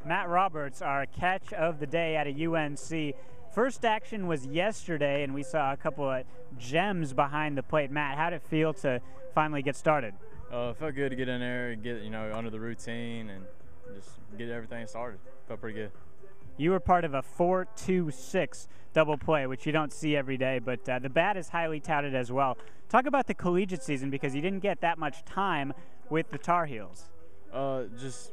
Matt Roberts, our catch of the day at a UNC. First action was yesterday, and we saw a couple of gems behind the plate. Matt, how did it feel to finally get started? It felt good to get in there and get under the routine and just get everything started. Felt pretty good. You were part of a 4-2-6 double play, which you don't see every day, but the bat is highly touted as well. Talk about the collegiate season, because you didn't get that much time with the Tar Heels. Just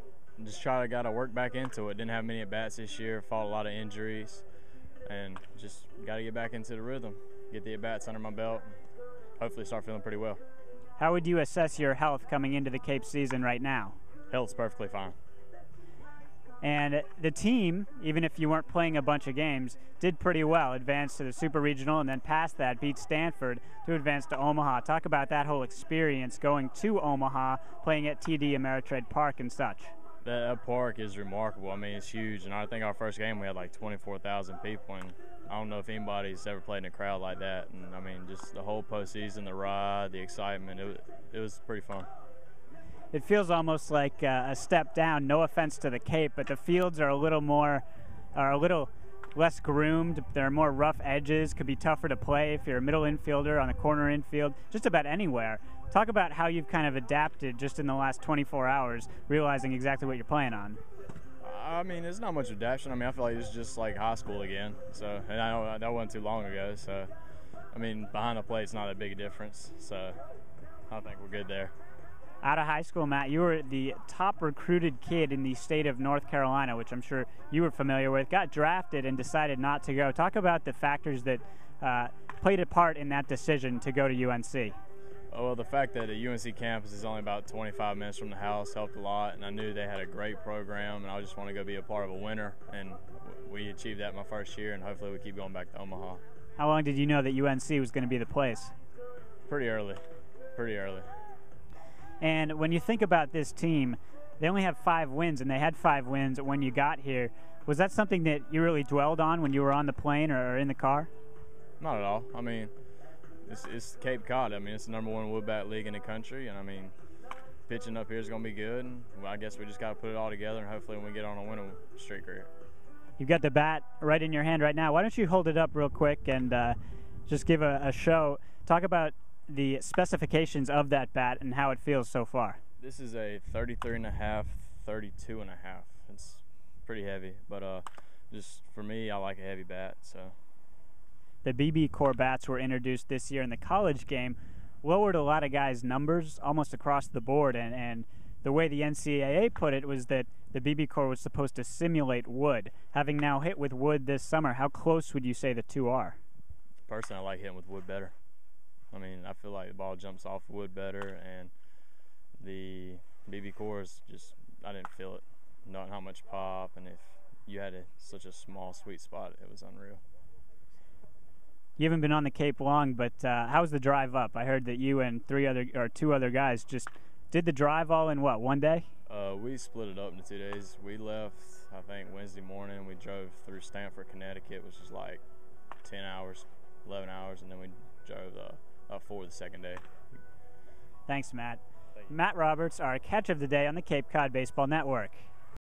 got to work back into it. Didn't have many at-bats this year, fought a lot of injuries, and just got to get back into the rhythm, get the at-bats under my belt, and hopefully start feeling pretty well. How would you assess your health coming into the Cape season right now? Health's perfectly fine. And the team, even if you weren't playing a bunch of games, did pretty well. Advanced to the Super Regional and then past that beat Stanford to advance to Omaha. Talk about that whole experience going to Omaha, playing at TD Ameritrade Park and such. That park is remarkable. I mean, it's huge. And I think our first game we had like 24,000 people. And I don't know if anybody's ever played in a crowd like that. And I mean, just the whole postseason, the ride, the excitement, it was pretty fun. It feels almost like a step down. No offense to the Cape, but the fields are a little less groomed. There are more rough edges. Could be tougher to play if you're a middle infielder on the corner infield, just about anywhere. Talk about how you've kind of adapted just in the last 24 hours, realizing exactly what you're playing on. I mean, it's not much adaptation. I mean, I feel like it's just like high school again. So, and I know that wasn't too long ago. So, I mean, behind the plate's not a big difference. So, I think we're good there. Out of high school, Matt, you were the top recruited kid in the state of North Carolina, which I'm sure you were familiar with. Got drafted and decided not to go. Talk about the factors that played a part in that decision to go to UNC. Well, the fact that the UNC campus is only about 25 minutes from the house helped a lot, and I knew they had a great program, and I just want to go be a part of a winner, and we achieved that my first year, and hopefully we keep going back to Omaha. How long did you know that UNC was going to be the place? Pretty early. And when you think about this team, they only have 5 wins, and they had 5 wins when you got here. Was that something that you really dwelled on when you were on the plane or in the car? Not at all. I mean, it's Cape Cod. I mean, it's the #1 wood bat league in the country, and I mean, pitching up here is going to be good. And I guess we just got to put it all together, and hopefully when we get on a winning streak here. You've got the bat right in your hand right now. Why don't you hold it up real quick and just give a show. Talk about the specifications of that bat and how it feels so far. This is a 33.5, 32.5. It's pretty heavy, but just for me, I like a heavy bat. So the BB Core bats were introduced this year in the college game, lowered a lot of guys' numbers almost across the board, and the way the NCAA put it was that the BB Core was supposed to simulate wood. Having now hit with wood this summer, how close would you say the two are? Personally, I like hitting with wood better. I mean, I feel like the ball jumps off wood better, and the BB Core is just, I didn't feel it. Not how much pop, and if you had such a small, sweet spot, it was unreal. You haven't been on the Cape long, but how's the drive up? I heard that you and 2 other guys just did the drive all in what, 1 day? We split it up into 2 days. We left, I think, Wednesday morning. We drove through Stanford, Connecticut, which is like 10 hours, 11 hours, and then we drove for the second day. Thanks, Matt. Matt Roberts, our catch of the day on the Cape Cod Baseball Network.